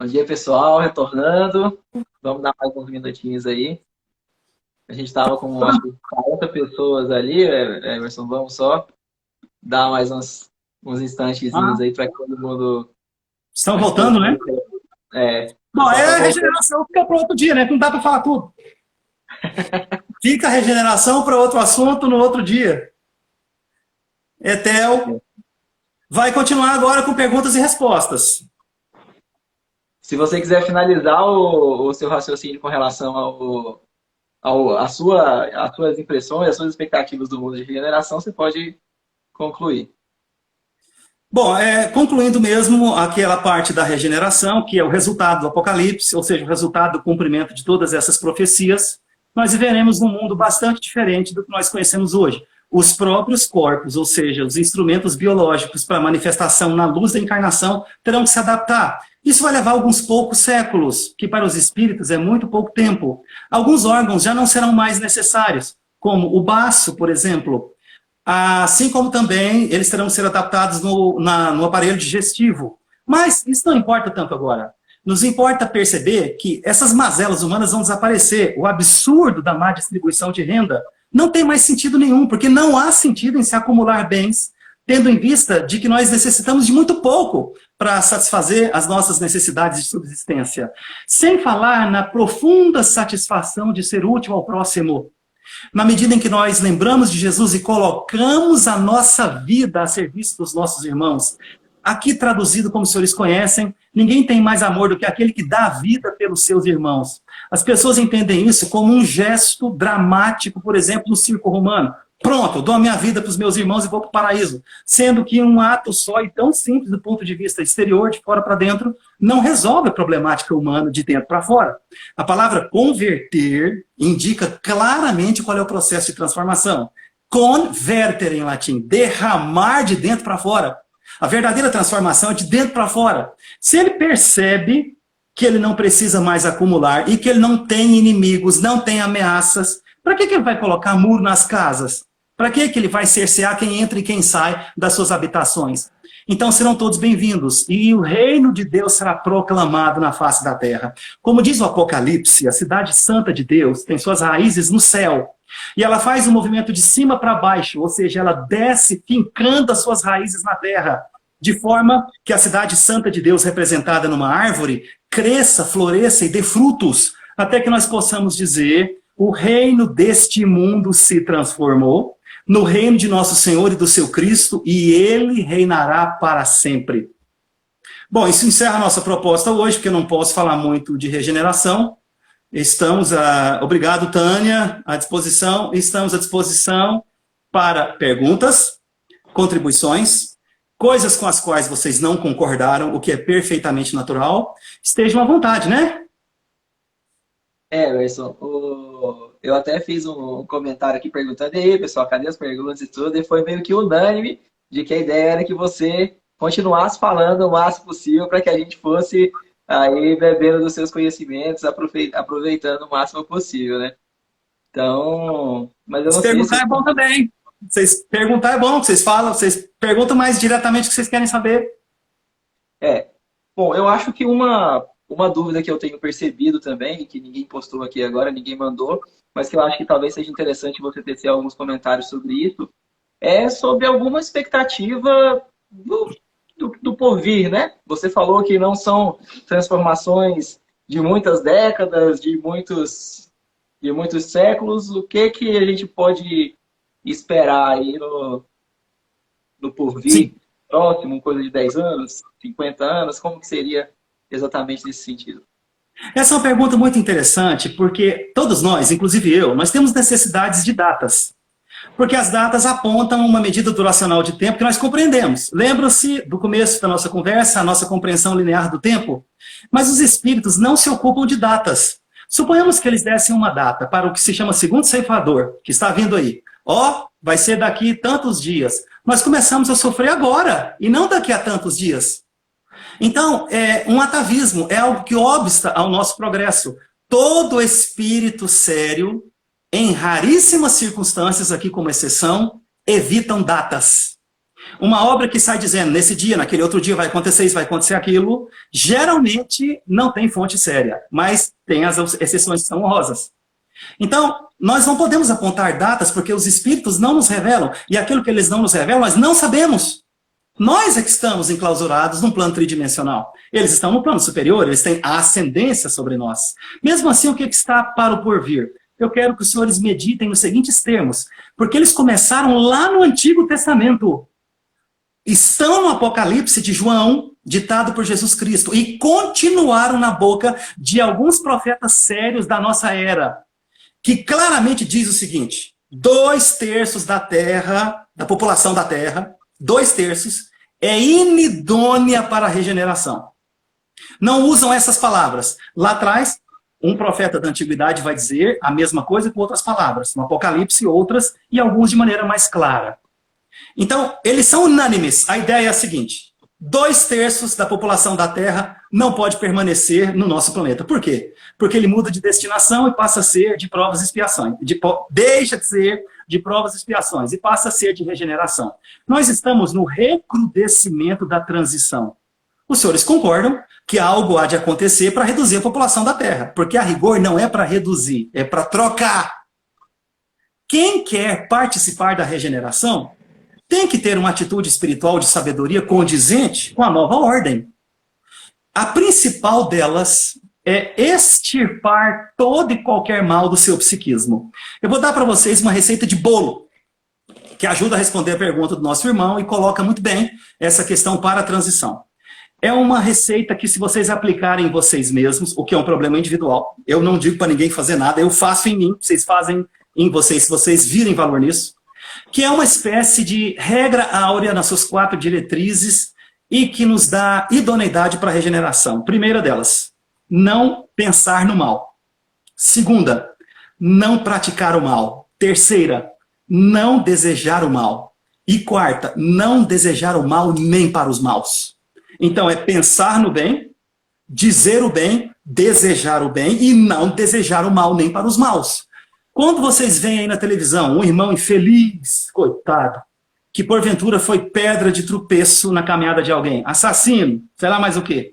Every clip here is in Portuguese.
Bom dia, pessoal, retornando. Vamos dar mais uns minutinhos aí. A gente estava com, acho que, 40 pessoas ali, Emerson. Vamos só dar mais uns instantezinhos Ah, aí para que todo mundo. estão Acho que todo voltando, né? mundo. O Bom, pessoal é está a voltando. regeneração fica para outro dia, né? Que não dá para falar tudo. Fica a regeneração para outro assunto no outro dia. Etel vai continuar agora com perguntas e respostas. Se você quiser finalizar o seu raciocínio com relação às suas impressões, às suas expectativas do mundo de regeneração, você pode concluir. Bom, concluindo mesmo aquela parte da regeneração, que é o resultado do Apocalipse, ou seja, o resultado do cumprimento de todas essas profecias, nós viveremos num mundo bastante diferente do que nós conhecemos hoje. Os próprios corpos, ou seja, os instrumentos biológicos para manifestação na luz da encarnação, terão que se adaptar. Isso vai levar alguns poucos séculos, que para os espíritos é muito pouco tempo. Alguns órgãos já não serão mais necessários, como o baço, por exemplo. Assim como também eles terão que ser adaptados no aparelho digestivo. Mas isso não importa tanto agora. Nos importa perceber que essas mazelas humanas vão desaparecer. O absurdo da má distribuição de renda não tem mais sentido nenhum, porque não há sentido em se acumular bens, tendo em vista de que nós necessitamos de muito pouco para satisfazer as nossas necessidades de subsistência. Sem falar na profunda satisfação de ser útil ao próximo. Na medida em que nós lembramos de Jesus e colocamos a nossa vida a serviço dos nossos irmãos, aqui traduzido como os senhores conhecem, ninguém tem mais amor do que aquele que dá a vida pelos seus irmãos. As pessoas entendem isso como um gesto dramático, por exemplo, no circo romano. Pronto, eu dou a minha vida para os meus irmãos e vou para o paraíso. Sendo que um ato só e tão simples do ponto de vista exterior, de fora para dentro, não resolve a problemática humana de dentro para fora. A palavra converter indica claramente qual é o processo de transformação. Converter em latim, derramar de dentro para fora. A verdadeira transformação é de dentro para fora. Se ele percebe que ele não precisa mais acumular e que ele não tem inimigos, não tem ameaças, para que ele vai colocar muro nas casas? Para que ele vai cercear quem entra e quem sai das suas habitações? Então serão todos bem-vindos, e o reino de Deus será proclamado na face da terra. Como diz o Apocalipse, a cidade santa de Deus tem suas raízes no céu, e ela faz um movimento de cima para baixo, ou seja, ela desce fincando as suas raízes na terra, de forma que a cidade santa de Deus, representada numa árvore, cresça, floresça e dê frutos, até que nós possamos dizer: o reino deste mundo se transformou no reino de nosso Senhor e do seu Cristo, e ele reinará para sempre. Bom, isso encerra a nossa proposta hoje, porque eu não posso falar muito de regeneração. Obrigado, Tânia, à disposição. Estamos à disposição para perguntas, contribuições, coisas com as quais vocês não concordaram, o que é perfeitamente natural. Estejam à vontade, né? Emerson, eu até fiz um comentário aqui perguntando, e aí, pessoal, cadê as perguntas e tudo? E foi meio que unânime de que a ideia era que você continuasse falando o máximo possível para que a gente fosse aí bebendo dos seus conhecimentos, aproveitando o máximo possível, né? Então, mas eu Se não sei perguntar se. é bom também. Vocês perguntar é bom, vocês falam, vocês perguntam mais diretamente o que vocês querem saber. É. Bom, eu acho que uma dúvida que eu tenho percebido também, que ninguém postou aqui agora, ninguém mandou, mas que eu acho que talvez seja interessante você tecer alguns comentários sobre isso, é sobre alguma expectativa do porvir, né? Você falou que não são transformações de muitas décadas, de muitos séculos. O que que a gente pode esperar aí no Sim. porvir próximo, coisa de 10 anos, 50 anos? Como que seria exatamente nesse sentido? Essa é uma pergunta muito interessante, porque todos nós, inclusive eu, nós temos necessidades de datas. Porque as datas apontam uma medida duracional de tempo que nós compreendemos. Lembram-se do começo da nossa conversa, a nossa compreensão linear do tempo? Mas os espíritos não se ocupam de datas. Suponhamos que eles dessem uma data para o que se chama segundo ceifador, que está vindo aí. Vai ser daqui tantos dias. Nós começamos a sofrer agora, e não daqui a tantos dias. Então, um atavismo é algo que obsta ao nosso progresso. Todo espírito sério, em raríssimas circunstâncias, aqui como exceção, evitam datas. Uma obra que sai dizendo, nesse dia, naquele outro dia vai acontecer isso, vai acontecer aquilo, geralmente não tem fonte séria, mas tem as exceções que são honrosas. Então, nós não podemos apontar datas porque os espíritos não nos revelam, e aquilo que eles não nos revelam, nós não sabemos. Nós é que estamos enclausurados num plano tridimensional. Eles estão no plano superior, eles têm a ascendência sobre nós. Mesmo assim, o que está para o porvir? Eu quero que os senhores meditem nos seguintes termos, porque eles começaram lá no Antigo Testamento. Estão no Apocalipse de João, ditado por Jesus Cristo, e continuaram na boca de alguns profetas sérios da nossa era, que claramente diz o seguinte: 2/3 da terra, da população da terra, 2/3, é inidônea para a regeneração. Não usam essas palavras. Lá atrás, um profeta da antiguidade vai dizer a mesma coisa com outras palavras. No Apocalipse, outras, e alguns de maneira mais clara. Então, eles são unânimes. A ideia é a seguinte: 2/3 da população da Terra não pode permanecer no nosso planeta. Por quê? Porque ele muda de destinação e passa a ser de provas e expiações. Deixa de ser de provas e expiações e passa a ser de regeneração. Nós estamos no recrudescimento da transição. Os senhores concordam que algo há de acontecer para reduzir a população da Terra, porque a rigor não é para reduzir, é para trocar. Quem quer participar da regeneração tem que ter uma atitude espiritual de sabedoria condizente com a nova ordem. A principal delas é extirpar todo e qualquer mal do seu psiquismo. Eu vou dar para vocês uma receita de bolo, que ajuda a responder a pergunta do nosso irmão e coloca muito bem essa questão para a transição. É uma receita que, se vocês aplicarem em vocês mesmos, o que é um problema individual, eu não digo para ninguém fazer nada, eu faço em mim, vocês fazem em vocês, se vocês virem valor nisso, que é uma espécie de regra áurea nas suas 4 diretrizes e que nos dá idoneidade para a regeneração. Primeira delas, não pensar no mal. Segunda, não praticar o mal. Terceira, não desejar o mal. E quarta, não desejar o mal nem para os maus. Então é pensar no bem, dizer o bem, desejar o bem e não desejar o mal nem para os maus. Quando vocês veem aí na televisão um irmão infeliz, coitado, que porventura foi pedra de tropeço na caminhada de alguém, assassino, sei lá mais o quê,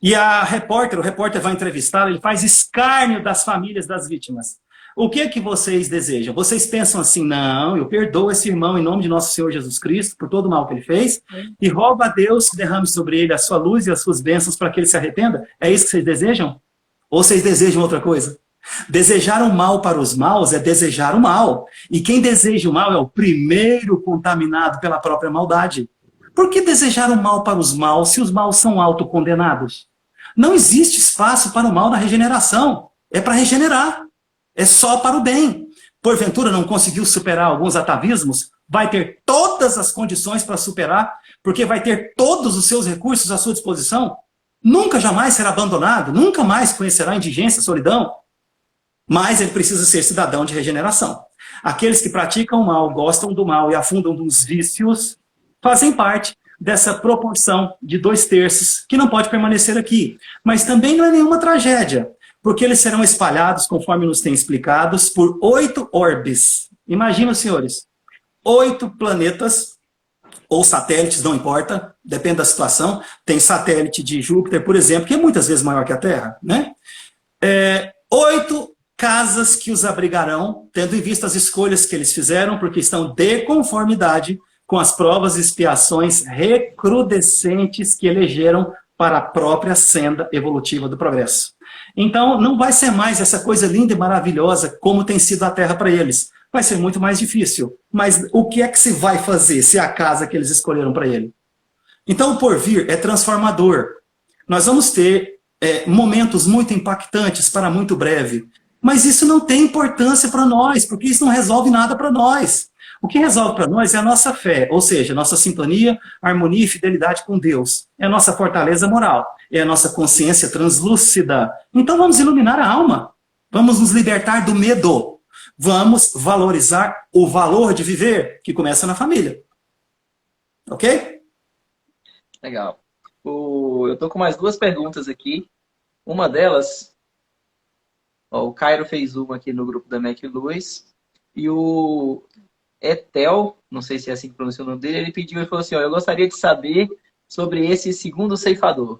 e o repórter vai entrevistá-lo, ele faz escárnio das famílias das vítimas. O que é que vocês desejam? Vocês pensam assim: não, eu perdoo esse irmão em nome de nosso Senhor Jesus Cristo por todo o mal que ele fez e rogo a Deus que derrame sobre ele a sua luz e as suas bênçãos para que ele se arrependa? É isso que vocês desejam? Ou vocês desejam outra coisa? Desejar o mal para os maus é desejar o mal. E quem deseja o mal é o primeiro contaminado pela própria maldade. Por que desejar o mal para os maus se os maus são autocondenados? Não existe espaço para o mal na regeneração. É para regenerar. É só para o bem. Porventura não conseguiu superar alguns atavismos? Vai ter todas as condições para superar, porque vai ter todos os seus recursos à sua disposição. Nunca jamais será abandonado, nunca mais conhecerá indigência, solidão. Mas ele precisa ser cidadão de regeneração. Aqueles que praticam o mal, gostam do mal e afundam nos vícios, fazem parte dessa proporção de 2/3 que não pode permanecer aqui. Mas também não é nenhuma tragédia, porque eles serão espalhados, conforme nos tem explicados, por 8 orbes. Imagina, senhores, 8 planetas, ou satélites, não importa, depende da situação. Tem satélite de Júpiter, por exemplo, que é muitas vezes maior que a Terra, né? 8 casas que os abrigarão, tendo em vista as escolhas que eles fizeram, porque estão de conformidade com as provas e expiações recrudescentes que elegeram para a própria senda evolutiva do progresso. Então, não vai ser mais essa coisa linda e maravilhosa como tem sido a Terra para eles. Vai ser muito mais difícil. Mas o que é que se vai fazer se é a casa que eles escolheram para ele? Então, o porvir é transformador. Nós vamos ter momentos muito impactantes para muito breve. Mas isso não tem importância para nós, porque isso não resolve nada para nós. O que resolve para nós é a nossa fé, ou seja, a nossa sintonia, harmonia e fidelidade com Deus. É a nossa fortaleza moral, é a nossa consciência translúcida. Então vamos iluminar a alma, vamos nos libertar do medo, vamos valorizar o valor de viver, que começa na família. Ok? Legal. Eu estou com mais 2 perguntas aqui. Uma delas, o Cairo fez uma aqui no grupo da Mac Luz, e Etel, não sei se é assim que pronuncia o nome dele, ele pediu e falou assim, ó, eu gostaria de saber sobre esse segundo ceifador.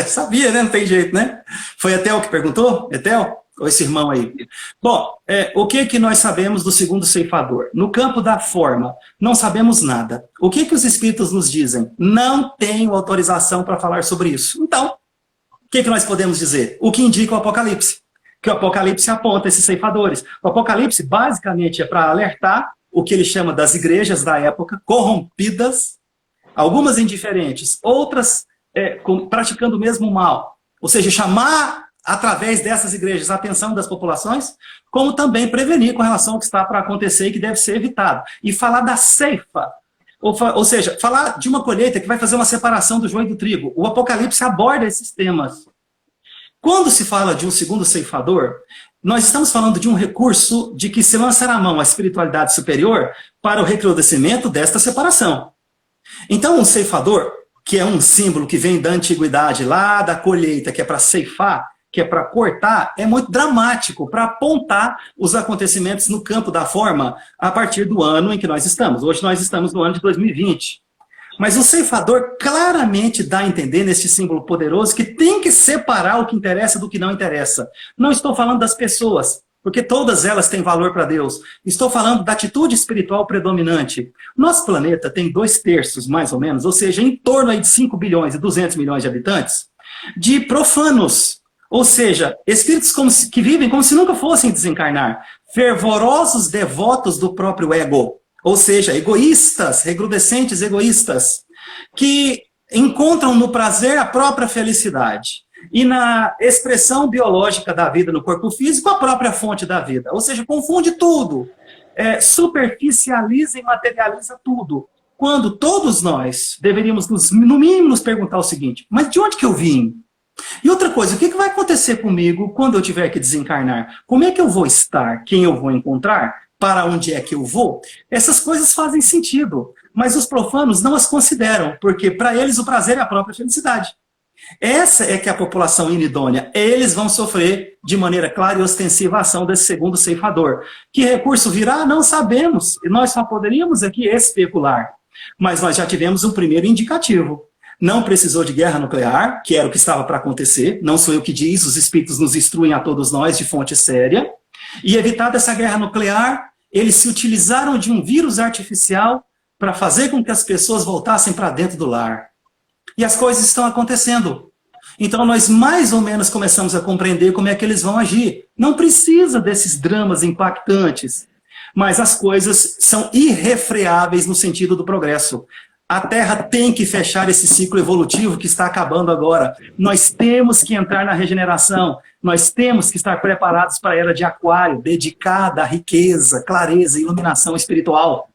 Sabia, né? Não tem jeito, né? Foi Etel que perguntou? Etel? Ou esse irmão aí? Bom, o que que nós sabemos do segundo ceifador? No campo da forma, não sabemos nada. O que que os espíritos nos dizem? Não tenho autorização para falar sobre isso. Então, o que que nós podemos dizer? O que indica o Apocalipse. Que o Apocalipse aponta esses ceifadores. O Apocalipse, basicamente, é para alertar o que ele chama das igrejas da época, corrompidas, algumas indiferentes, outras praticando o mesmo mal. Ou seja, chamar, através dessas igrejas, a atenção das populações, como também prevenir com relação ao que está para acontecer e que deve ser evitado. E falar da ceifa, ou seja, falar de uma colheita que vai fazer uma separação do joio e do trigo. O Apocalipse aborda esses temas. Quando se fala de um segundo ceifador, nós estamos falando de um recurso de que se lançará a mão à espiritualidade superior para o recrudescimento desta separação. Então, um ceifador, que é um símbolo que vem da antiguidade, lá da colheita, que é para ceifar, que é para cortar, é muito dramático para apontar os acontecimentos no campo da forma a partir do ano em que nós estamos. Hoje nós estamos no ano de 2020. Mas o ceifador claramente dá a entender, neste símbolo poderoso, que tem que separar o que interessa do que não interessa. Não estou falando das pessoas, porque todas elas têm valor para Deus. Estou falando da atitude espiritual predominante. Nosso planeta tem 2/3, mais ou menos, ou seja, em torno aí de 5 bilhões e 200 milhões de habitantes, de profanos. Ou seja, espíritos que vivem como se nunca fossem desencarnar. Fervorosos devotos do próprio ego. Ou seja, egoístas, recrudescentes egoístas, que encontram no prazer a própria felicidade. E na expressão biológica da vida no corpo físico, a própria fonte da vida. Ou seja, confunde tudo. Superficializa e materializa tudo. Quando todos nós deveríamos, no mínimo, nos perguntar o seguinte, mas de onde que eu vim? E outra coisa, o que vai acontecer comigo quando eu tiver que desencarnar? Como é que eu vou estar? Quem eu vou encontrar? Para onde é que eu vou? Essas coisas fazem sentido, mas os profanos não as consideram, porque para eles o prazer é a própria felicidade. Essa é que é a população inidônea. Eles vão sofrer de maneira clara e ostensiva a ação desse segundo ceifador. Que recurso virá? Não sabemos. E nós só poderíamos aqui especular. Mas nós já tivemos um primeiro indicativo. Não precisou de guerra nuclear, que era o que estava para acontecer. Não sou eu que diz, os espíritos nos instruem a todos nós de fonte séria. E evitada essa guerra nuclear, eles se utilizaram de um vírus artificial para fazer com que as pessoas voltassem para dentro do lar. E as coisas estão acontecendo. Então nós mais ou menos começamos a compreender como é que eles vão agir. Não precisa desses dramas impactantes, mas as coisas são irrefreáveis no sentido do progresso. A Terra tem que fechar esse ciclo evolutivo que está acabando agora. Nós temos que entrar na regeneração. Nós temos que estar preparados para a era de Aquário, dedicada à riqueza, clareza e iluminação espiritual.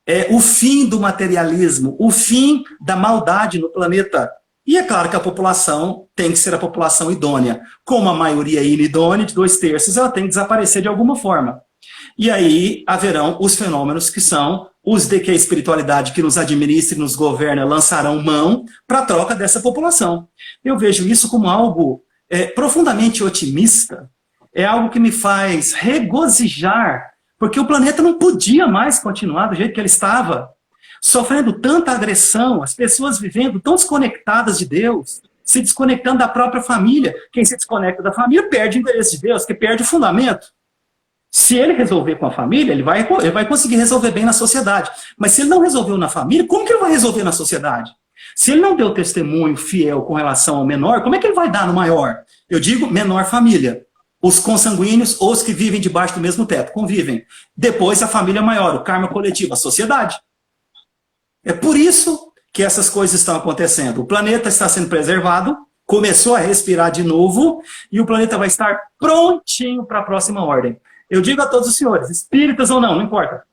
É o fim do materialismo, o fim da maldade no planeta. E é claro que a população tem que ser a população idônea. Como a maioria é inidônea, de 2/3, ela tem que desaparecer de alguma forma. E aí haverão os fenômenos que são os de que a espiritualidade que nos administra e nos governa lançarão mão para a troca dessa população. Eu vejo isso como algo profundamente otimista, é algo que me faz regozijar, porque o planeta não podia mais continuar do jeito que ele estava, sofrendo tanta agressão, as pessoas vivendo tão desconectadas de Deus, se desconectando da própria família. Quem se desconecta da família perde o interesse de Deus, que perde o fundamento. Se ele resolver com a família, ele vai conseguir resolver bem na sociedade. Mas se ele não resolveu na família, como que ele vai resolver na sociedade? Se ele não deu testemunho fiel com relação ao menor, como é que ele vai dar no maior? Eu digo menor família. Os consanguíneos ou os que vivem debaixo do mesmo teto, convivem. Depois a família maior, o karma coletivo, a sociedade. É por isso que essas coisas estão acontecendo. O planeta está sendo preservado, começou a respirar de novo, e o planeta vai estar prontinho para a próxima ordem. Eu digo a todos os senhores, espíritas ou não, não importa.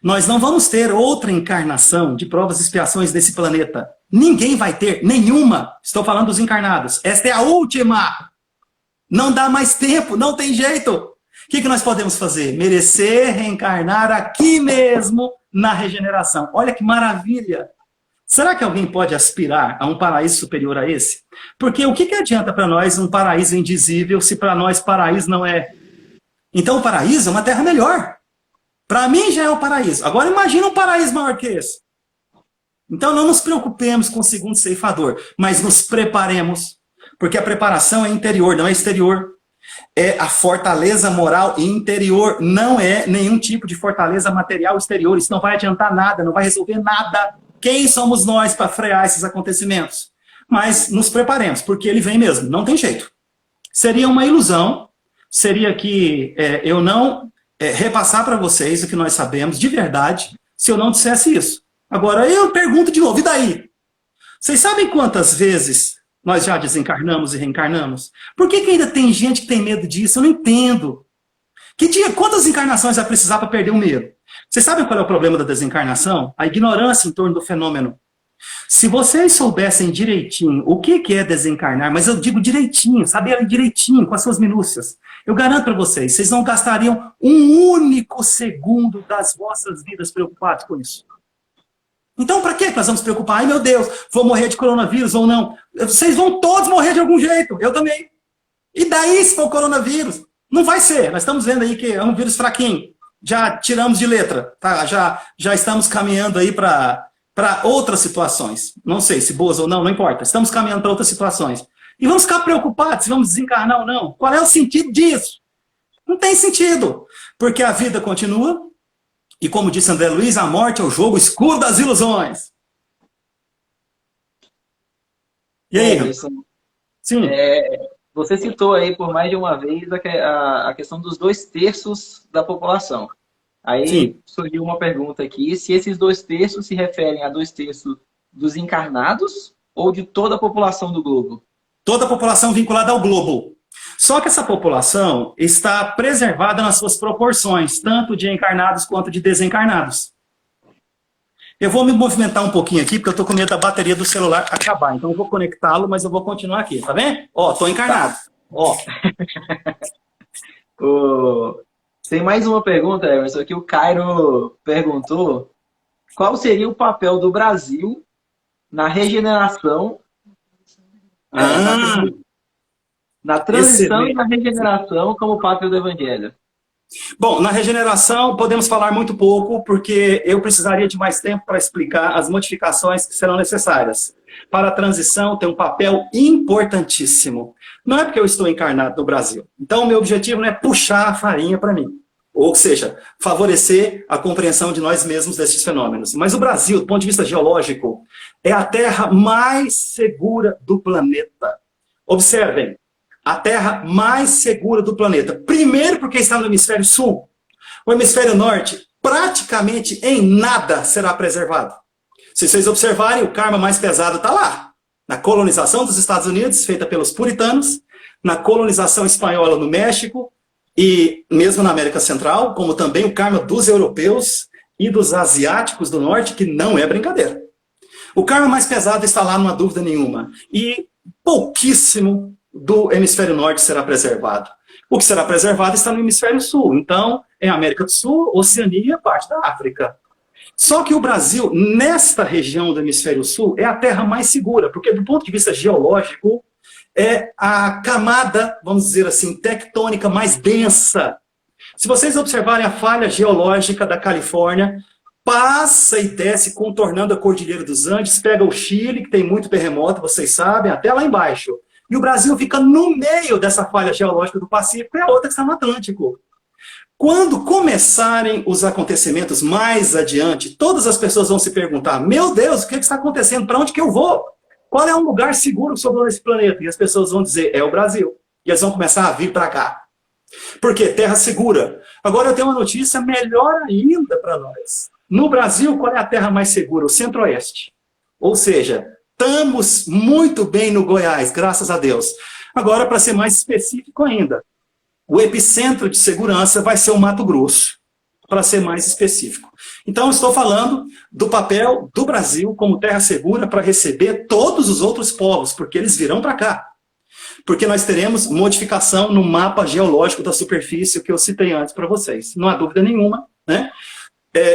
Nós não vamos ter outra encarnação de provas e expiações desse planeta. Ninguém vai ter, nenhuma. Estou falando dos encarnados. Esta é a última. Não dá mais tempo, não tem jeito. O que nós podemos fazer? Merecer reencarnar aqui mesmo na regeneração. Olha que maravilha. Será que alguém pode aspirar a um paraíso superior a esse? Porque o que adianta para nós um paraíso indizível se para nós paraíso não é? Então o paraíso é uma terra melhor. Para mim já é o paraíso. Agora imagina um paraíso maior que esse. Então não nos preocupemos com o segundo ceifador, mas nos preparemos, porque a preparação é interior, não é exterior. É a fortaleza moral interior, não é nenhum tipo de fortaleza material exterior. Isso não vai adiantar nada, não vai resolver nada. Quem somos nós para frear esses acontecimentos? Mas nos preparemos, porque ele vem mesmo, não tem jeito. Seria uma ilusão, seria que eu não repassar para vocês o que nós sabemos de verdade, se eu não dissesse isso. Agora, eu pergunto de novo, e daí? Vocês sabem quantas vezes nós já desencarnamos e reencarnamos? Por que ainda tem gente que tem medo disso? Eu não entendo. Quantas encarnações vai precisar para perder o medo? Vocês sabem qual é o problema da desencarnação? A ignorância em torno do fenômeno. Se vocês soubessem direitinho o que é desencarnar, mas eu digo direitinho, saber direitinho, com as suas minúcias, eu garanto para vocês, vocês não gastariam um único segundo das vossas vidas preocupados com isso. Então, para que nós vamos nos preocupar? Ai, meu Deus, vou morrer de coronavírus ou não? Vocês vão todos morrer de algum jeito, eu também. E daí, se for coronavírus? Não vai ser. Nós estamos vendo aí que é um vírus fraquinho. Já tiramos de letra, tá? Já estamos caminhando aí para outras situações. Não sei se boas ou não, não importa. Estamos caminhando para outras situações. E vamos ficar preocupados se vamos desencarnar ou não. Qual é o sentido disso? Não tem sentido. Porque a vida continua. E como disse André Luiz, a morte é o jogo escuro das ilusões. E aí? Sim. Você citou aí por mais de uma vez a questão dos 2/3 da população. Aí Sim. Surgiu uma pergunta aqui, se esses 2/3 se referem a 2/3 dos encarnados ou de toda a população do globo? Toda a população vinculada ao globo. Só que essa população está preservada nas suas proporções, tanto de encarnados quanto de desencarnados. Eu vou me movimentar um pouquinho aqui, porque eu estou com medo da bateria do celular acabar. Então eu vou conectá-lo, mas eu vou continuar aqui, tá vendo? Ó, estou encarnado. Ó. Tem mais uma pergunta, Emerson, que o Cairo perguntou. Qual seria o papel do Brasil na regeneração, na transição e na regeneração como pátria do Evangelho? Bom, na regeneração podemos falar muito pouco, porque eu precisaria de mais tempo para explicar as modificações que serão necessárias. Para a transição tem um papel importantíssimo. Não é porque eu estou encarnado no Brasil. Então o meu objetivo não é puxar a farinha para mim. Ou seja, favorecer a compreensão de nós mesmos desses fenômenos. Mas o Brasil, do ponto de vista geológico, é a terra mais segura do planeta. Observem. A terra mais segura do planeta. Primeiro porque está no hemisfério sul. O hemisfério norte, praticamente em nada será preservado. Se vocês observarem, o karma mais pesado está lá. Na colonização dos Estados Unidos, feita pelos puritanos, na colonização espanhola no México, e mesmo na América Central, como também o karma dos europeus e dos asiáticos do norte, que não é brincadeira. O karma mais pesado está lá, não há dúvida nenhuma. E pouquíssimo do hemisfério norte será preservado. O que será preservado está no hemisfério sul. Então, é América do Sul, Oceania, parte da África. Só que o Brasil, nesta região do hemisfério sul, é a terra mais segura, porque do ponto de vista geológico, é a camada, vamos dizer assim, tectônica mais densa. Se vocês observarem a falha geológica da Califórnia, passa e desce contornando a Cordilheira dos Andes, pega o Chile, que tem muito terremoto, vocês sabem, até lá embaixo. E o Brasil fica no meio dessa falha geológica do Pacífico, e a outra que está no Atlântico. Quando começarem os acontecimentos mais adiante, todas as pessoas vão se perguntar, meu Deus, o que está acontecendo? Para onde que eu vou? Qual é um lugar seguro sobre esse planeta? E as pessoas vão dizer, é o Brasil. E eles vão começar a vir para cá. Por quê? Terra segura. Agora eu tenho uma notícia melhor ainda para nós. No Brasil, qual é a terra mais segura? O Centro-Oeste. Ou seja, estamos muito bem no Goiás, graças a Deus. Agora, para ser mais específico ainda, o epicentro de segurança vai ser o Mato Grosso, para ser mais específico. Então, estou falando do papel do Brasil como terra segura para receber todos os outros povos, porque eles virão para cá. Porque nós teremos modificação no mapa geológico da superfície, que eu citei antes para vocês. Não há dúvida nenhuma, né?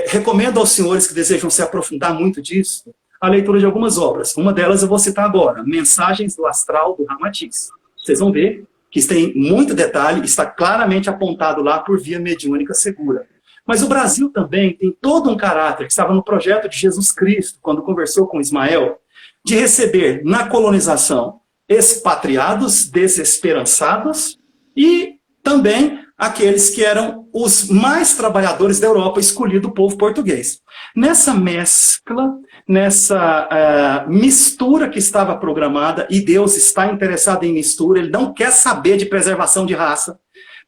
Recomendo aos senhores que desejam se aprofundar muito disso, a leitura de algumas obras. Uma delas eu vou citar agora, Mensagens do Astral, do Ramatiz. Vocês vão ver que tem muito detalhe, está claramente apontado lá por via mediúnica segura. Mas o Brasil também tem todo um caráter que estava no projeto de Jesus Cristo, quando conversou com Ismael, de receber na colonização expatriados, desesperançados e também aqueles que eram os mais trabalhadores da Europa, escolhido o povo português. Nessa mescla, nessa mistura que estava programada, e Deus está interessado em mistura, ele não quer saber de preservação de raça.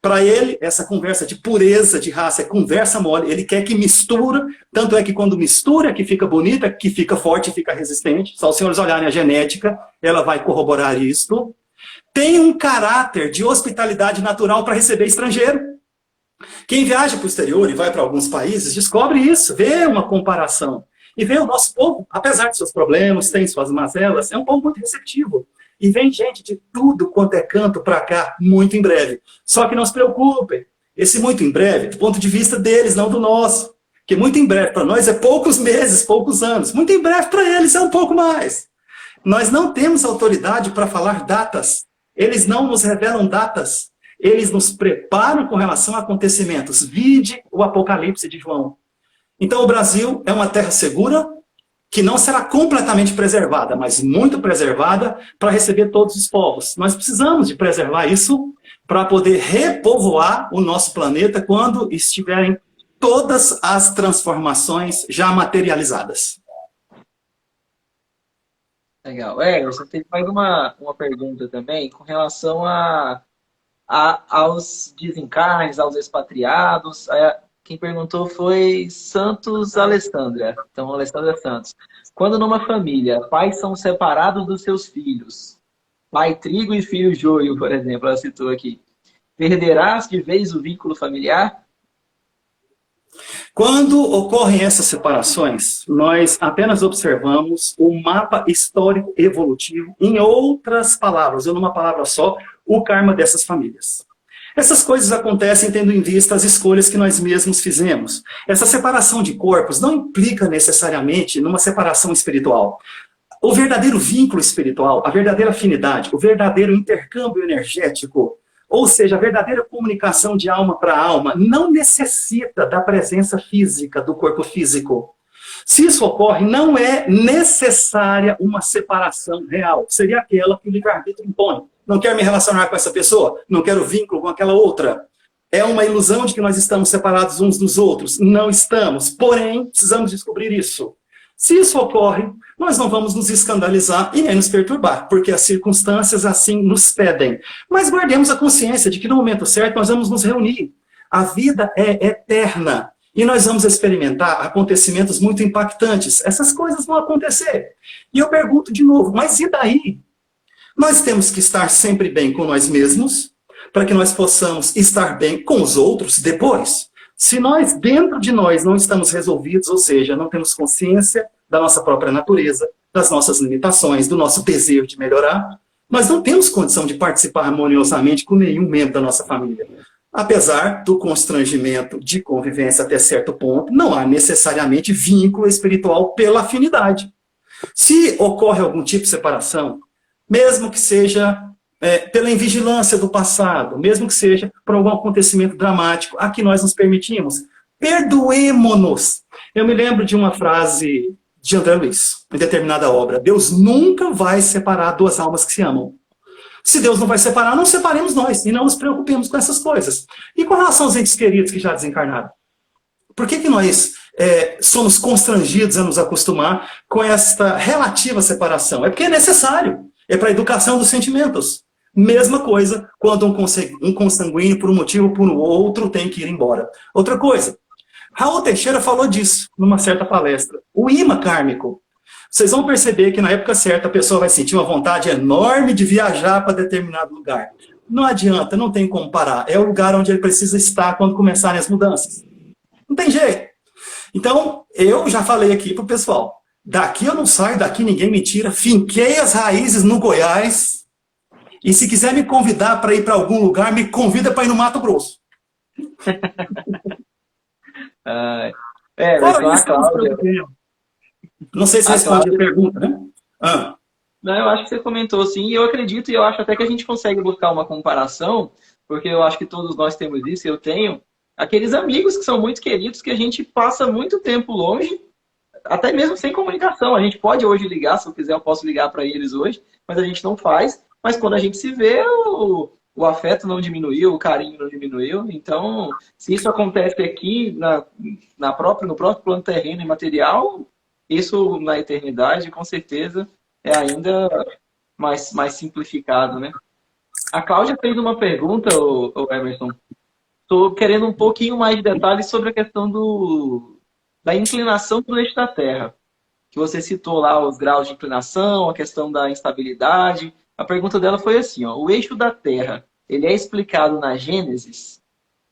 Para ele, essa conversa de pureza de raça é conversa mole, ele quer que mistura, tanto é que quando mistura, que fica bonita, que fica forte, fica resistente. Só os senhores olharem a genética, ela vai corroborar isto. Tem um caráter de hospitalidade natural para receber estrangeiro. Quem viaja para o exterior e vai para alguns países, descobre isso, vê uma comparação. E vê o nosso povo, apesar de seus problemas, tem suas mazelas, é um povo muito receptivo. E vem gente de tudo quanto é canto para cá, muito em breve. Só que não se preocupem, esse muito em breve, do ponto de vista deles, não do nosso. Que muito em breve para nós é poucos meses, poucos anos. Muito em breve para eles é um pouco mais. Nós não temos autoridade para falar datas. Eles não nos revelam datas. Eles nos preparam com relação a acontecimentos. Vide o Apocalipse de João. Então o Brasil é uma terra segura, que não será completamente preservada, mas muito preservada para receber todos os povos. Nós precisamos de preservar isso para poder repovoar o nosso planeta quando estiverem todas as transformações já materializadas. Legal. Você tem mais uma pergunta também com relação aos desencarnes, aos expatriados. Quem perguntou foi Santos Alessandra. Então, Alessandra Santos. Quando numa família, pais são separados dos seus filhos, pai trigo e filho joio, por exemplo, ela citou aqui, perderás de vez o vínculo familiar? Quando ocorrem essas separações, nós apenas observamos o mapa histórico evolutivo, em outras palavras, ou numa palavra só, o karma dessas famílias. Essas coisas acontecem tendo em vista as escolhas que nós mesmos fizemos. Essa separação de corpos não implica necessariamente numa separação espiritual. O verdadeiro vínculo espiritual, a verdadeira afinidade, o verdadeiro intercâmbio energético, ou seja, a verdadeira comunicação de alma para alma, não necessita da presença física, do corpo físico. Se isso ocorre, não é necessária uma separação real. Seria aquela que o livre-arbítrio impõe. Não quero me relacionar com essa pessoa, não quero vínculo com aquela outra. É uma ilusão de que nós estamos separados uns dos outros. Não estamos, porém, precisamos descobrir isso. Se isso ocorre, nós não vamos nos escandalizar e nem nos perturbar, porque as circunstâncias assim nos pedem. Mas guardemos a consciência de que no momento certo nós vamos nos reunir. A vida é eterna e nós vamos experimentar acontecimentos muito impactantes. Essas coisas vão acontecer. E eu pergunto de novo, mas e daí? Nós temos que estar sempre bem com nós mesmos, para que nós possamos estar bem com os outros depois. Se nós, dentro de nós, não estamos resolvidos, ou seja, não temos consciência da nossa própria natureza, das nossas limitações, do nosso desejo de melhorar, nós não temos condição de participar harmoniosamente com nenhum membro da nossa família. Apesar do constrangimento de convivência até certo ponto, não há necessariamente vínculo espiritual pela afinidade. Se ocorre algum tipo de separação, mesmo que seja pela invigilância do passado, mesmo que seja por algum acontecimento dramático, a que nós nos permitimos, perdoemo-nos. Eu me lembro de uma frase de André Luiz, em determinada obra: Deus nunca vai separar duas almas que se amam. Se Deus não vai separar, não separemos nós, e não nos preocupemos com essas coisas. E com relação aos entes queridos que já desencarnaram? Por que nós somos constrangidos a nos acostumar com esta relativa separação? É porque é necessário. É para a educação dos sentimentos. Mesma coisa quando um consanguíneo, por um motivo ou por outro, tem que ir embora. Outra coisa, Raul Teixeira falou disso numa certa palestra. O imã kármico. Vocês vão perceber que na época certa a pessoa vai sentir uma vontade enorme de viajar para determinado lugar. Não adianta, não tem como parar. É o lugar onde ele precisa estar quando começarem as mudanças. Não tem jeito. Então, eu já falei aqui para o pessoal. Daqui eu não saio, daqui ninguém me tira. Finquei as raízes no Goiás. E se quiser me convidar para ir para algum lugar, me convida para ir no Mato Grosso. Mas a Cláudia... Não sei se responde a pergunta, né? Não, eu acho que você comentou sim, e eu acredito, e eu acho até que a gente consegue buscar uma comparação, porque eu acho que todos nós temos isso, eu tenho, aqueles amigos que são muito queridos, que a gente passa muito tempo longe, até mesmo sem comunicação. A gente pode hoje ligar, se eu quiser eu posso ligar para eles hoje, mas a gente não faz. Mas quando a gente se vê, o afeto não diminuiu, o carinho não diminuiu. Então, se isso acontece aqui no próprio plano terreno e material, isso na eternidade, com certeza, é ainda mais simplificado, né? A Cláudia fez uma pergunta, o Emerson. Estou querendo um pouquinho mais de detalhes sobre a questão da inclinação do eixo da Terra. Que você citou lá os graus de inclinação, a questão da instabilidade. A pergunta dela foi assim, ó, o eixo da Terra, ele é explicado na Gênesis?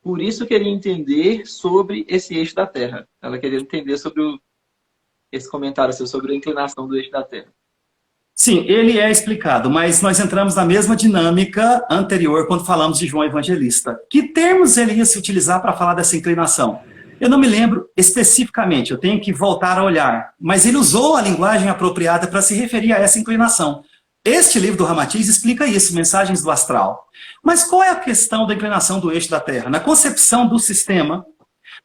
Por isso eu queria entender sobre esse eixo da Terra. Ela queria entender sobre esse comentário seu sobre a inclinação do eixo da Terra. Sim, ele é explicado, mas nós entramos na mesma dinâmica anterior quando falamos de João Evangelista. Que termos ele ia se utilizar para falar dessa inclinação? Eu não me lembro especificamente, eu tenho que voltar a olhar, mas ele usou a linguagem apropriada para se referir a essa inclinação. Este livro do Ramatiz explica isso, Mensagens do Astral. Mas qual é a questão da inclinação do eixo da Terra? Na concepção do sistema,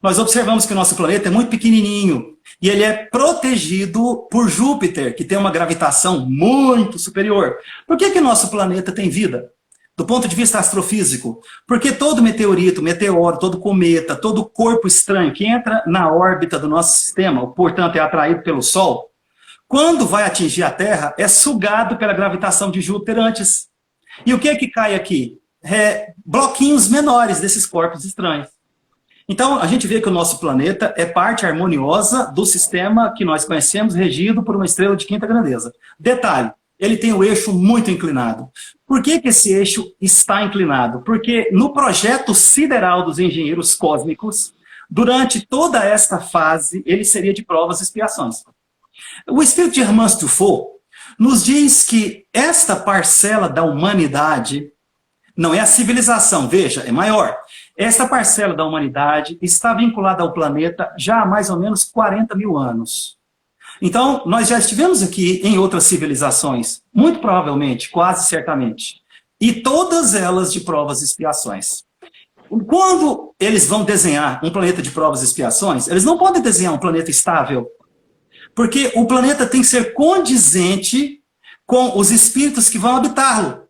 nós observamos que o nosso planeta é muito pequenininho e ele é protegido por Júpiter, que tem uma gravitação muito superior. Por que nosso planeta tem vida? Do ponto de vista astrofísico, porque todo meteorito, meteoro, todo cometa, todo corpo estranho que entra na órbita do nosso sistema, portanto é atraído pelo Sol, quando vai atingir a Terra, é sugado pela gravitação de Júpiter antes. E o que é que cai aqui? Bloquinhos menores desses corpos estranhos. Então, a gente vê que o nosso planeta é parte harmoniosa do sistema que nós conhecemos, regido por uma estrela de quinta grandeza. Detalhe, ele tem o eixo muito inclinado. Por que esse eixo está inclinado? Porque no projeto sideral dos engenheiros cósmicos, durante toda esta fase, ele seria de provas e expiações. O espírito de Hermance Truffaut nos diz que esta parcela da humanidade não é a civilização, veja, é maior. Esta parcela da humanidade está vinculada ao planeta já há mais ou menos 40 mil anos. Então, nós já estivemos aqui em outras civilizações, muito provavelmente, quase certamente, e todas elas de provas e expiações. Quando eles vão desenhar um planeta de provas e expiações, eles não podem desenhar um planeta estável, porque o planeta tem que ser condizente com os espíritos que vão habitá-lo.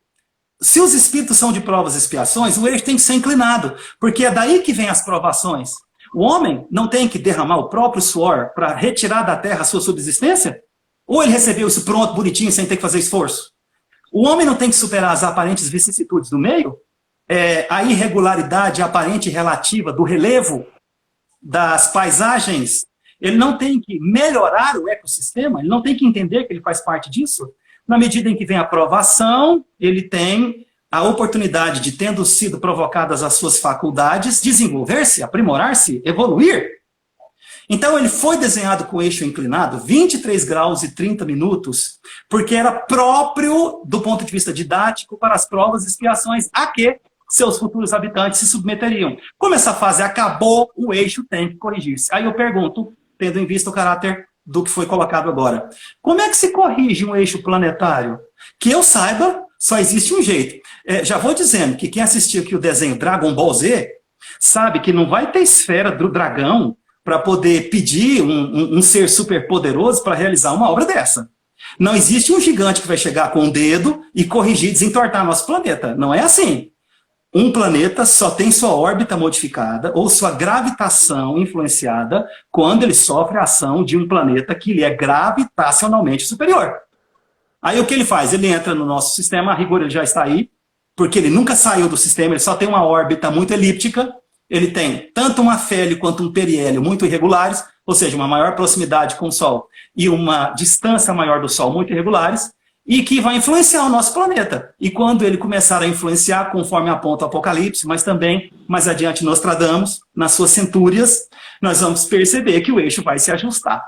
Se os espíritos são de provas e expiações, o eixo tem que ser inclinado, porque é daí que vem as provações. O homem não tem que derramar o próprio suor para retirar da terra a sua subsistência? Ou ele recebeu isso pronto, bonitinho, sem ter que fazer esforço? O homem não tem que superar as aparentes vicissitudes do meio? A irregularidade aparente e relativa do relevo, das paisagens? Ele não tem que melhorar o ecossistema? Ele não tem que entender que ele faz parte disso? Na medida em que vem a provação, ele tem a oportunidade de, tendo sido provocadas as suas faculdades, desenvolver-se, aprimorar-se, evoluir. Então ele foi desenhado com eixo inclinado, 23 graus e 30 minutos, porque era próprio, do ponto de vista didático, para as provas e expiações a que seus futuros habitantes se submeteriam. Como essa fase acabou, o eixo tem que corrigir-se. Aí eu pergunto, tendo em vista o caráter do que foi colocado agora, como é que se corrige um eixo planetário? Que eu saiba, só existe um jeito. Já vou dizendo que quem assistiu aqui o desenho Dragon Ball Z, sabe que não vai ter esfera do dragão para poder pedir um ser super poderoso para realizar uma obra dessa. Não existe um gigante que vai chegar com um dedo e corrigir, desentortar nosso planeta. Não é assim. Um planeta só tem sua órbita modificada ou sua gravitação influenciada quando ele sofre a ação de um planeta que lhe é gravitacionalmente superior. Aí o que ele faz? Ele entra no nosso sistema, a rigor ele já está aí, porque ele nunca saiu do sistema, ele só tem uma órbita muito elíptica, ele tem tanto um afélio quanto um periélio muito irregulares, ou seja, uma maior proximidade com o Sol e uma distância maior do Sol muito irregulares, e que vai influenciar o nosso planeta. E quando ele começar a influenciar, conforme aponta o Apocalipse, mas também, mais adiante, Nostradamus, nas suas centúrias, nós vamos perceber que o eixo vai se ajustar.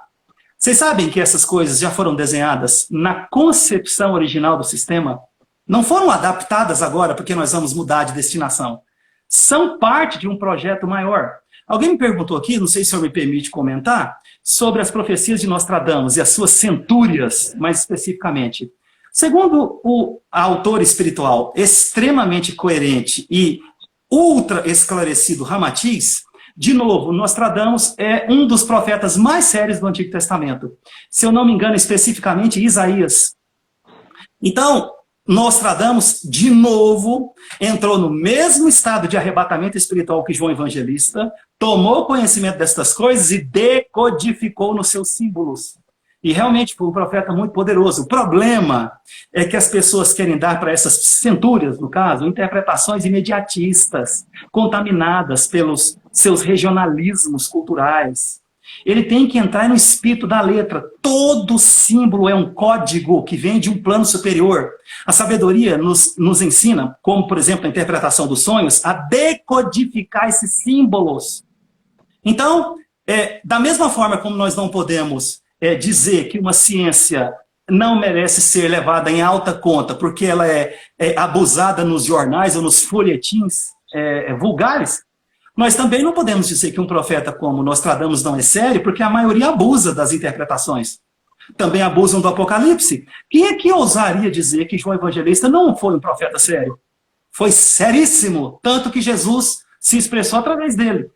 Vocês sabem que essas coisas já foram desenhadas na concepção original do sistema? Não foram adaptadas agora porque nós vamos mudar de destinação. São parte de um projeto maior. Alguém me perguntou aqui, não sei se o senhor me permite comentar, sobre as profecias de Nostradamus e as suas centúrias, mais especificamente. Segundo o autor espiritual extremamente coerente e ultra esclarecido Ramatiz, De novo, Nostradamus é um dos profetas mais sérios do Antigo Testamento. Se eu não me engano, especificamente Isaías. Então, Nostradamus, de novo, entrou no mesmo estado de arrebatamento espiritual que João Evangelista, tomou conhecimento destas coisas e decodificou nos seus símbolos. E realmente foi um profeta muito poderoso. O problema é que as pessoas querem dar para essas centúrias, no caso, interpretações imediatistas, contaminadas pelos seus regionalismos culturais. Ele tem que entrar no espírito da letra. Todo símbolo é um código que vem de um plano superior. A sabedoria nos ensina, como, por exemplo, a interpretação dos sonhos, a decodificar esses símbolos. Então, da mesma forma como nós não podemos dizer que uma ciência não merece ser levada em alta conta porque ela é abusada nos jornais ou nos folhetins vulgares, nós também não podemos dizer que um profeta como Nostradamus não é sério porque a maioria abusa das interpretações. Também abusam do Apocalipse. Quem é que ousaria dizer que João Evangelista não foi um profeta sério? Foi seríssimo, tanto que Jesus se expressou através dele.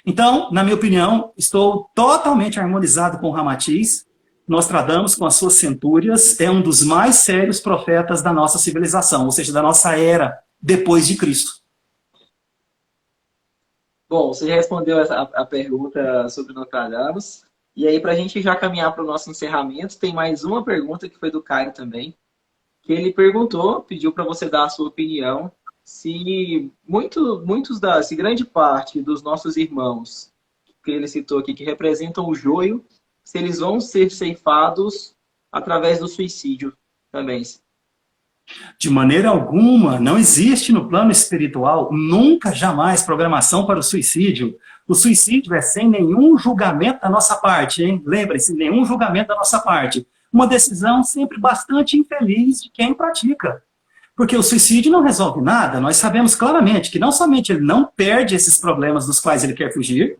Então, na minha opinião, estou totalmente harmonizado com o Ramatiz. Nostradamus, com as suas centúrias, é um dos mais sérios profetas da nossa civilização, ou seja, da nossa era depois de Cristo. Bom, você já respondeu a pergunta sobre Nostradamus. E aí, para a gente já caminhar para o nosso encerramento, tem mais uma pergunta que foi do Caio também, que ele perguntou, pediu para você dar a sua opinião, se se grande parte dos nossos irmãos, que ele citou aqui, que representam o joio, se eles vão ser ceifados através do suicídio também. De maneira alguma, não existe no plano espiritual, nunca, jamais, programação para o suicídio. O suicídio é sem nenhum julgamento da nossa parte, hein? Lembre-se, nenhum julgamento da nossa parte. Uma decisão sempre bastante infeliz de quem pratica. Porque o suicídio não resolve nada. Nós sabemos claramente que não somente ele não perde esses problemas dos quais ele quer fugir,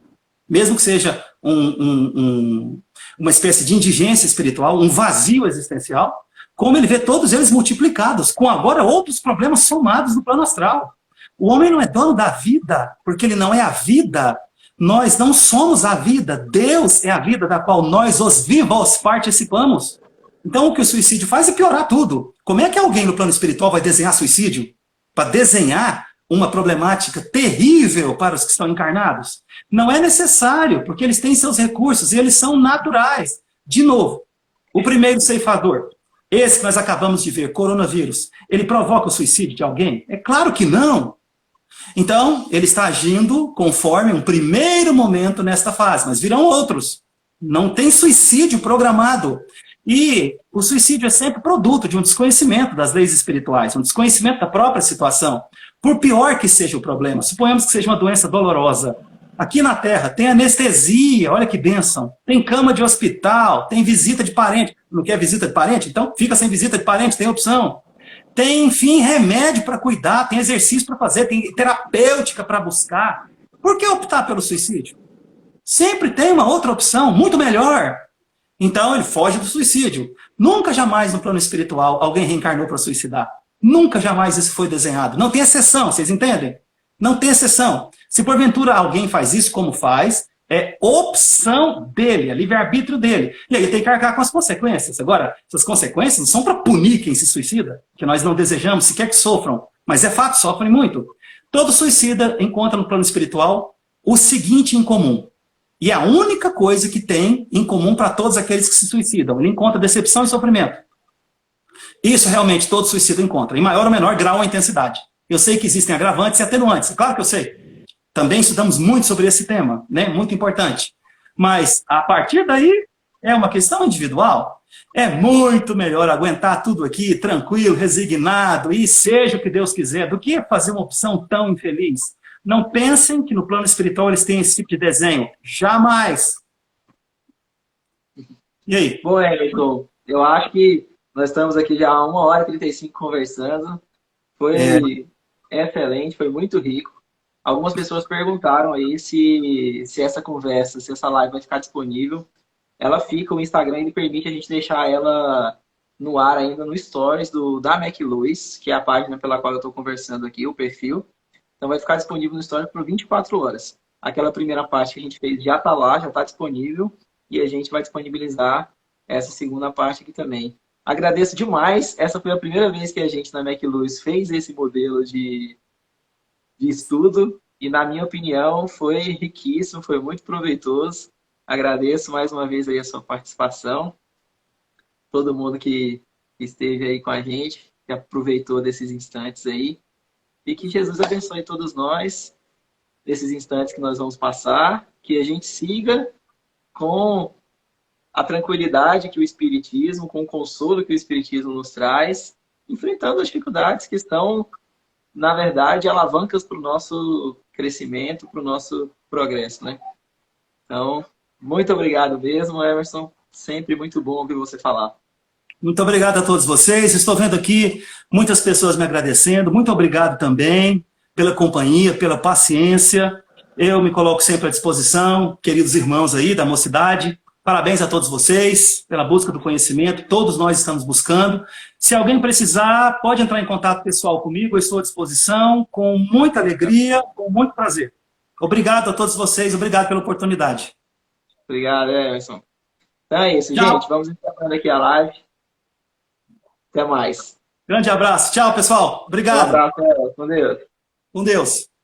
mesmo que seja uma espécie de indigência espiritual, um vazio existencial, como ele vê todos eles multiplicados, com agora outros problemas somados no plano astral. O homem não é dono da vida, porque ele não é a vida. Nós não somos a vida. Deus é a vida da qual nós, os vivos, participamos. Então o que o suicídio faz é piorar tudo. Como é que alguém no plano espiritual vai desenhar suicídio? Para desenhar uma problemática terrível para os que estão encarnados? Não é necessário, porque eles têm seus recursos e eles são naturais. De novo, o primeiro ceifador, esse que nós acabamos de ver, coronavírus, ele provoca o suicídio de alguém? É claro que não. Então, ele está agindo conforme um primeiro momento nesta fase, mas virão outros. Não tem suicídio programado. E o suicídio é sempre produto de um desconhecimento das leis espirituais, um desconhecimento da própria situação. Por pior que seja o problema, suponhamos que seja uma doença dolorosa. Aqui na Terra tem anestesia, olha que bênção. Tem cama de hospital, tem visita de parente. Não quer visita de parente? Então fica sem visita de parente, tem opção. Tem, enfim, remédio para cuidar, tem exercício para fazer, tem terapêutica para buscar. Por que optar pelo suicídio? Sempre tem uma outra opção, muito melhor. Então ele foge do suicídio. Nunca jamais no plano espiritual alguém reencarnou para suicidar. Nunca jamais isso foi desenhado. Não tem exceção, vocês entendem? Não tem exceção. Se porventura alguém faz isso como faz, é opção dele, é livre-arbítrio dele. E aí tem que arcar com as consequências. Agora, essas consequências não são para punir quem se suicida, que nós não desejamos, sequer que sofram. Mas é fato, sofrem muito. Todo suicida encontra no plano espiritual o seguinte em comum. E é a única coisa que tem em comum para todos aqueles que se suicidam. Ele encontra decepção e sofrimento. Isso realmente todo suicida encontra, em maior ou menor grau ou intensidade. Eu sei que existem agravantes e atenuantes, claro que eu sei. Também estudamos muito sobre esse tema, né? Muito importante. Mas, a partir daí, é uma questão individual. É muito melhor aguentar tudo aqui, tranquilo, resignado, e seja o que Deus quiser, do que fazer uma opção tão infeliz. Não pensem que no plano espiritual eles têm esse tipo de desenho. Jamais. E aí? Bom, Everton, eu acho que nós estamos aqui já há 1h35 conversando. Foi excelente, foi muito rico. Algumas pessoas perguntaram aí se essa conversa, se essa live vai ficar disponível. Ela fica, o Instagram ele permite a gente deixar ela no ar ainda no Stories da Mac Lewis, que é a página pela qual eu estou conversando aqui, o perfil. Então vai ficar disponível no Stories por 24 horas. aquela primeira parte que a gente fez já está lá, já está disponível, e a gente vai disponibilizar essa segunda parte aqui também. Agradeço demais. Essa foi a primeira vez que a gente na McLuhan fez esse modelo de estudo, e na minha opinião foi riquíssimo, foi muito proveitoso. Agradeço mais uma vez aí a sua participação, todo mundo que esteve aí com a gente, que aproveitou desses instantes aí, e que Jesus abençoe todos nós, desses instantes que nós vamos passar, que a gente siga com a tranquilidade que o Espiritismo, com o consolo que o Espiritismo nos traz, enfrentando as dificuldades que estão, na verdade, alavancas para o nosso crescimento, para o nosso progresso, né? Então, muito obrigado mesmo, Emerson. Sempre muito bom ouvir você falar. Muito obrigado a todos vocês. Estou vendo aqui muitas pessoas me agradecendo. Muito obrigado também pela companhia, pela paciência. Eu me coloco sempre à disposição, queridos irmãos aí da mocidade. Parabéns a todos vocês pela busca do conhecimento. Todos nós estamos buscando. Se alguém precisar, pode entrar em contato pessoal comigo. Eu estou à disposição, com muita alegria, com muito prazer. Obrigado a todos vocês. Obrigado pela oportunidade. Obrigado, Emerson. Então é isso, Tchau. gente. Vamos encerrando aqui a live. Até mais. Grande abraço. Tchau, pessoal. Um Obrigado. abraço, Emerson. Com Deus. Com Deus.